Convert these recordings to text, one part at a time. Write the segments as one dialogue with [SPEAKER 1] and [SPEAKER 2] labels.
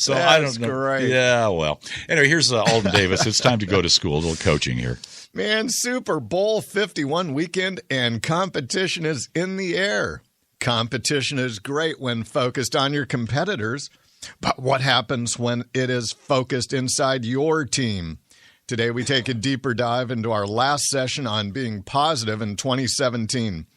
[SPEAKER 1] So
[SPEAKER 2] That's
[SPEAKER 1] I don't know.
[SPEAKER 2] great.
[SPEAKER 1] Yeah, well. Anyway, here's Alden Davis. It's time to go to school. A little coaching here.
[SPEAKER 2] Man, Super Bowl 51 weekend and competition is in the air. Competition is great when focused on your competitors, but what happens when it is focused inside your team? Today, we take a deeper dive into our last session on being positive in 2017.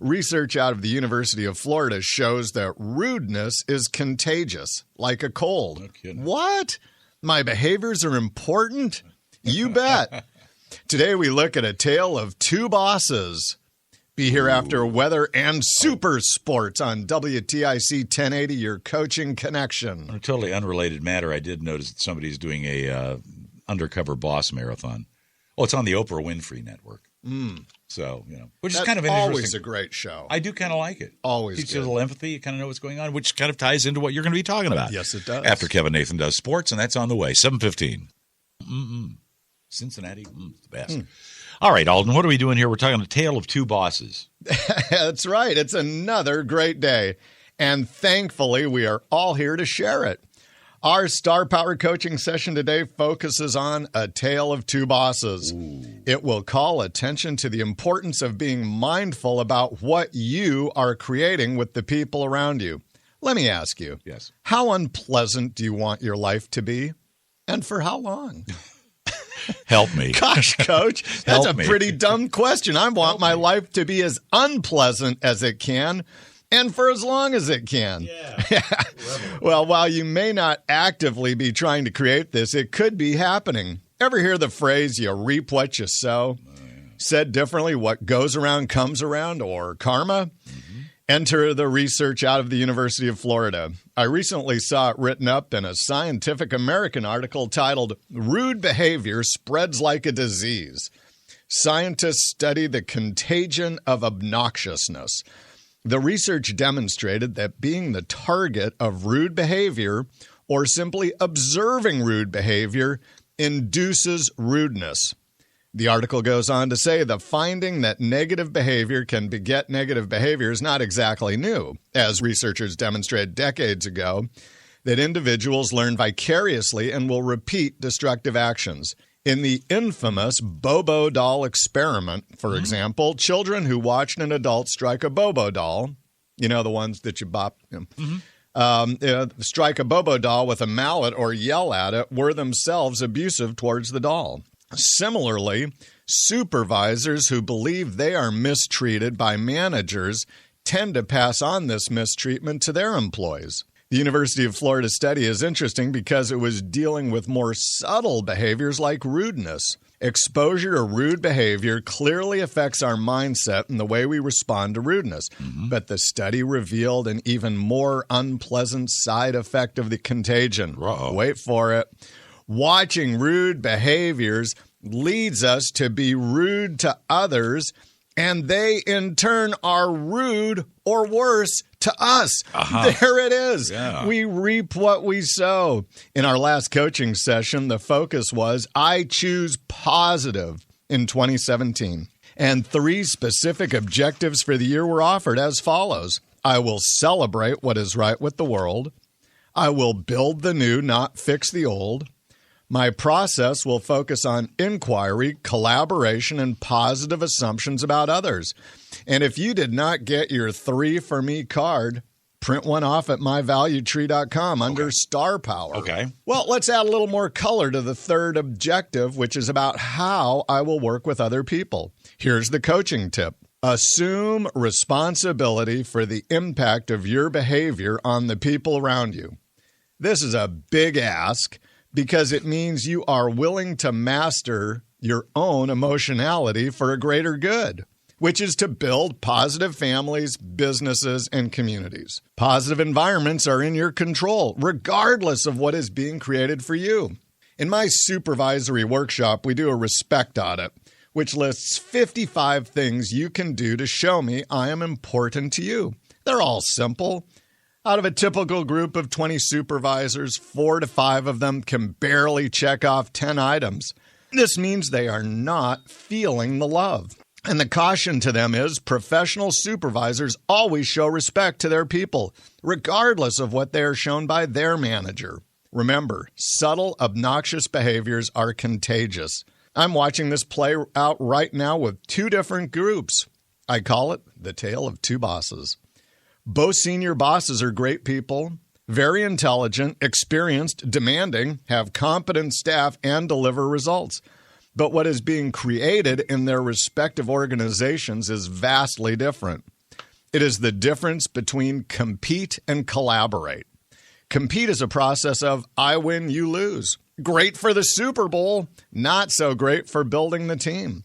[SPEAKER 2] Research out of the University of Florida shows that rudeness is contagious, like a cold.
[SPEAKER 1] No kidding.
[SPEAKER 2] What? My behaviors are important? You bet. Today, we look at a tale of two bosses. Be here after weather and SuperSports on WTIC 1080, your coaching connection.
[SPEAKER 1] On a totally unrelated matter, I did notice that somebody's doing a undercover boss marathon. Oh, it's on the Oprah Winfrey Network. So, which is kind of an
[SPEAKER 2] always
[SPEAKER 1] interesting.
[SPEAKER 2] a great show.
[SPEAKER 1] I do kind of like it.
[SPEAKER 2] Always
[SPEAKER 1] Teaches
[SPEAKER 2] good.
[SPEAKER 1] a little empathy. You kind of know what's going on, which kind of ties into what you're going to be talking about.
[SPEAKER 2] Yes, it does.
[SPEAKER 1] After Kevin Nathan does sports, and that's on the way. 7:15. Cincinnati, the best. All right, Alden, what are we doing here? We're talking a tale of two bosses.
[SPEAKER 2] That's right. It's another great day. And thankfully, we are all here to share it. Our Star Power coaching session today focuses on a tale of two bosses. It will call attention to the importance of being mindful about what you are creating with the people around you. Let me ask you,
[SPEAKER 1] Yes.
[SPEAKER 2] how unpleasant do you want your life to be? And for how long?
[SPEAKER 1] Help me.
[SPEAKER 2] Gosh, Coach, that's
[SPEAKER 1] Help
[SPEAKER 2] a
[SPEAKER 1] me.
[SPEAKER 2] pretty dumb question. I want my life to be as unpleasant as it can and for as long as it can.
[SPEAKER 1] Yeah.
[SPEAKER 2] Well, while you may not actively be trying to create this, it could be happening. Ever hear the phrase, you reap what you sow? Said differently, what goes around comes around, or karma? Enter the research out of the University of Florida. I recently saw it written up in a Scientific American article titled, Rude Behavior Spreads Like a Disease. Scientists study the contagion of obnoxiousness. The research demonstrated that being the target of rude behavior, or simply observing rude behavior, induces rudeness. The article goes on to say the finding that negative behavior can beget negative behavior is not exactly new, as researchers demonstrated decades ago, that individuals learn vicariously and will repeat destructive actions. In the infamous Bobo doll experiment, for example, children who watched an adult strike a Bobo doll, the ones that you bop, strike a Bobo doll with a mallet or yell at it, were themselves abusive towards the doll. Similarly, supervisors who believe they are mistreated by managers tend to pass on this mistreatment to their employees. The University of Florida study is interesting because it was dealing with more subtle behaviors like rudeness. Exposure to rude behavior clearly affects our mindset and the way we respond to rudeness. But the study revealed an even more unpleasant side effect of the contagion. Wait for it. Watching rude behaviors leads us to be rude to others, and they in turn are rude or worse to us. There it is.
[SPEAKER 1] Yeah.
[SPEAKER 2] We reap what we sow. In our last coaching session, the focus was I choose positive in 2017. And 3 specific objectives for the year were offered as follows. I will celebrate what is right with the world. I will build the new, not fix the old. My process will focus on inquiry, collaboration, and positive assumptions about others. And if you did not get your 3 for me card, print one off at myvaluetree.com under Star Power.
[SPEAKER 1] Okay.
[SPEAKER 2] Well, let's add a little more color to the third objective, which is about how I will work with other people. Here's the coaching tip. Assume responsibility for the impact of your behavior on the people around you. This is a big ask, because it means you are willing to master your own emotionality for a greater good, which is to build positive families, businesses, and communities. Positive environments are in your control, regardless of what is being created for you. In my supervisory workshop, we do a respect audit, which lists 55 things you can do to show me I am important to you. They're all simple. Out of a typical group of 20 supervisors, 4 to 5 of them can barely check off 10 items. This means they are not feeling the love. And the caution to them is professional supervisors always show respect to their people, regardless of what they are shown by their manager. Remember, subtle, obnoxious behaviors are contagious. I'm watching this play out right now with two different groups. I call it the tale of two bosses. Both senior bosses are great people, very intelligent, experienced, demanding, have competent staff, and deliver results. But what is being created in their respective organizations is vastly different. It is the difference between compete and collaborate. Compete is a process of I win, you lose. Great for the Super Bowl, not so great for building the team.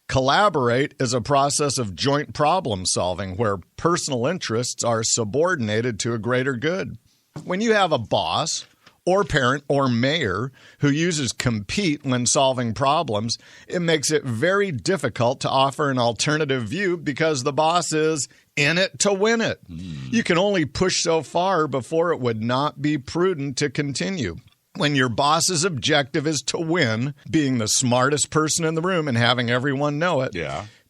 [SPEAKER 2] Collaborate is a process of joint problem solving where personal interests are subordinated to a greater good. When you have a boss or parent or mayor who uses compete when solving problems, it makes it very difficult to offer an alternative view because the boss is in it to win it. You can only push so far before it would not be prudent to continue. When your boss's objective is to win, being the smartest person in the room and having everyone know it,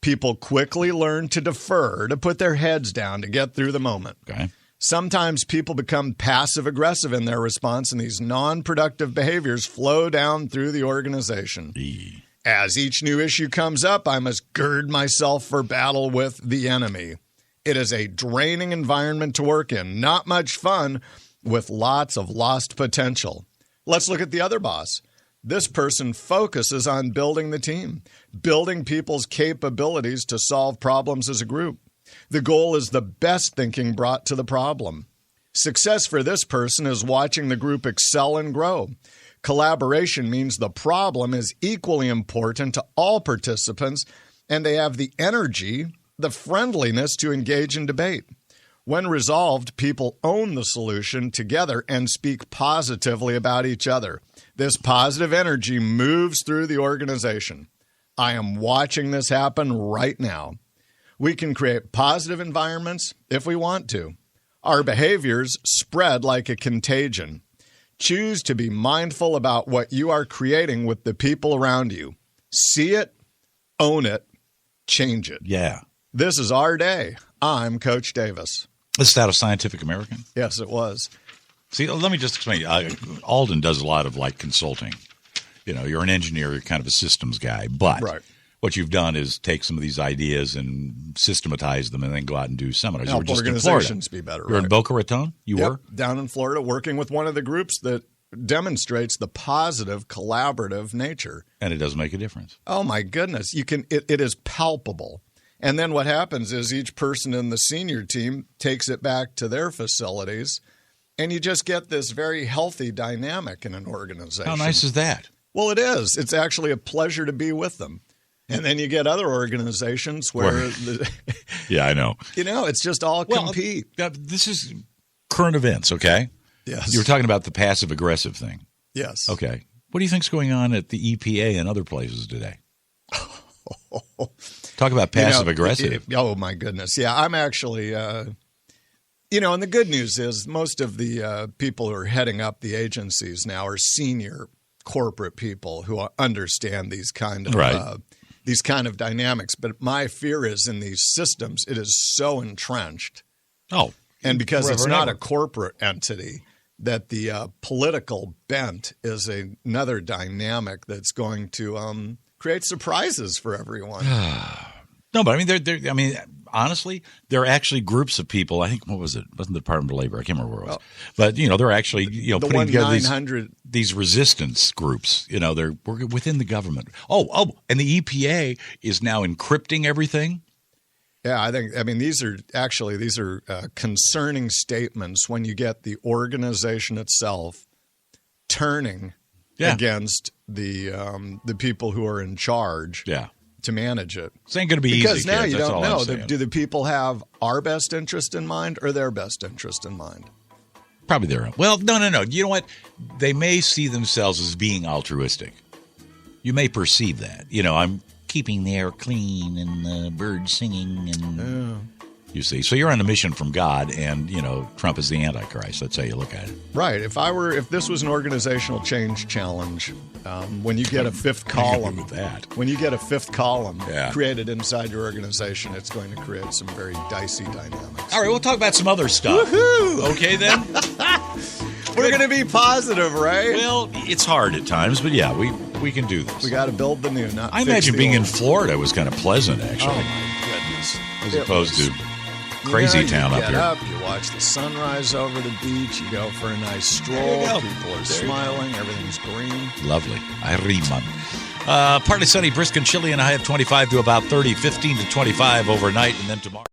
[SPEAKER 2] people quickly learn to defer, to put their heads down, to get through the moment.
[SPEAKER 1] Okay.
[SPEAKER 2] Sometimes people become passive-aggressive in their response, and these non-productive behaviors flow down through the organization. As each new issue comes up, I must gird myself for battle with the enemy. It is a draining environment to work in, not much fun, with lots of lost potential. Let's look at the other boss. This person focuses on building the team, building people's capabilities to solve problems as a group. The goal is the best thinking brought to the problem. Success for this person is watching the group excel and grow. Collaboration means the problem is equally important to all participants, and they have the energy, the friendliness to engage in debate. When resolved, people own the solution together and speak positively about each other. This positive energy moves through the organization. I am watching this happen right now. We can create positive environments if we want to. Our behaviors spread like a contagion. Choose to be mindful about what you are creating with the people around you. See it, own it, change it.
[SPEAKER 1] Yeah.
[SPEAKER 2] This is our day. I'm Coach Davis.
[SPEAKER 1] This is out of Scientific American?
[SPEAKER 2] Yes, it was.
[SPEAKER 1] See, let me just explain. Alden does a lot of like consulting. You know, you're an engineer, you're kind of a systems guy, but what you've done is take some of these ideas and systematize them and then go out and do seminars.
[SPEAKER 2] Help
[SPEAKER 1] you were just
[SPEAKER 2] organizations
[SPEAKER 1] in Florida.
[SPEAKER 2] be better.
[SPEAKER 1] You're in Boca Raton? You were?
[SPEAKER 2] Down in Florida, working with one of the groups that demonstrates the positive collaborative nature.
[SPEAKER 1] And it does make a difference.
[SPEAKER 2] Oh, my goodness. It is palpable. And then what happens is each person in the senior team takes it back to their facilities, and you just get this very healthy dynamic in an organization.
[SPEAKER 1] How nice is that?
[SPEAKER 2] Well, it is. It's actually a pleasure to be with them. And then you get other organizations where
[SPEAKER 1] yeah, I know.
[SPEAKER 2] You know, it's just all compete.
[SPEAKER 1] This is current events, okay?
[SPEAKER 2] Yes.
[SPEAKER 1] You were talking about the passive-aggressive thing.
[SPEAKER 2] Yes.
[SPEAKER 1] Okay. What do you think's going on at the EPA and other places today? Talk about passive-aggressive.
[SPEAKER 2] Oh, my goodness. Yeah, I'm actually, and the good news is most of the people who are heading up the agencies now are senior corporate people who understand these kind of dynamics. But my fear is in these systems, it is so entrenched.
[SPEAKER 1] Oh,
[SPEAKER 2] and because it's not a corporate entity, that the political bent is another dynamic that's going to create surprises for everyone.
[SPEAKER 1] No, but I mean, honestly, there are actually groups of people. I think, what was it? It wasn't the Department of Labor. I can't remember where it was. But, they're actually, putting together these resistance groups. They're within the government. Oh, and the EPA is now encrypting everything.
[SPEAKER 2] Yeah, these are concerning statements when you get the organization itself turning against the people who are in charge to manage it.
[SPEAKER 1] It ain't going to be easy,
[SPEAKER 2] because now
[SPEAKER 1] kids.
[SPEAKER 2] you
[SPEAKER 1] That's
[SPEAKER 2] don't
[SPEAKER 1] all
[SPEAKER 2] know. Do the people have our best interest in mind or their best interest in mind?
[SPEAKER 1] Probably their own. Well, no. You know what? They may see themselves as being altruistic. You may perceive that. I'm keeping the air clean and the birds singing and you see. So you're on a mission from God, and Trump is the Antichrist. That's how you look at it.
[SPEAKER 2] Right. If this was an organizational change challenge, when you get a fifth column, created inside your organization, it's going to create some very dicey dynamics.
[SPEAKER 1] All right, we'll talk about some other stuff.
[SPEAKER 2] Woohoo!
[SPEAKER 1] Okay then.
[SPEAKER 2] We're going to be positive, right?
[SPEAKER 1] Well, it's hard at times, but yeah, we can do this.
[SPEAKER 2] We got to build the new, not
[SPEAKER 1] I
[SPEAKER 2] fix
[SPEAKER 1] imagine
[SPEAKER 2] the
[SPEAKER 1] being in
[SPEAKER 2] old.
[SPEAKER 1] Florida was kind of pleasant, actually,
[SPEAKER 2] Oh, my goodness.
[SPEAKER 1] as opposed to crazy town
[SPEAKER 2] you
[SPEAKER 1] up
[SPEAKER 2] get
[SPEAKER 1] here.
[SPEAKER 2] up, you watch the sunrise over the beach, you go for a nice stroll,
[SPEAKER 1] There you go.
[SPEAKER 2] people are
[SPEAKER 1] There you
[SPEAKER 2] smiling, everything's green.
[SPEAKER 1] Lovely. Iriman. Partly sunny, brisk and chilly, and a high of 25 to about 30, 15 to 25 overnight, and then tomorrow.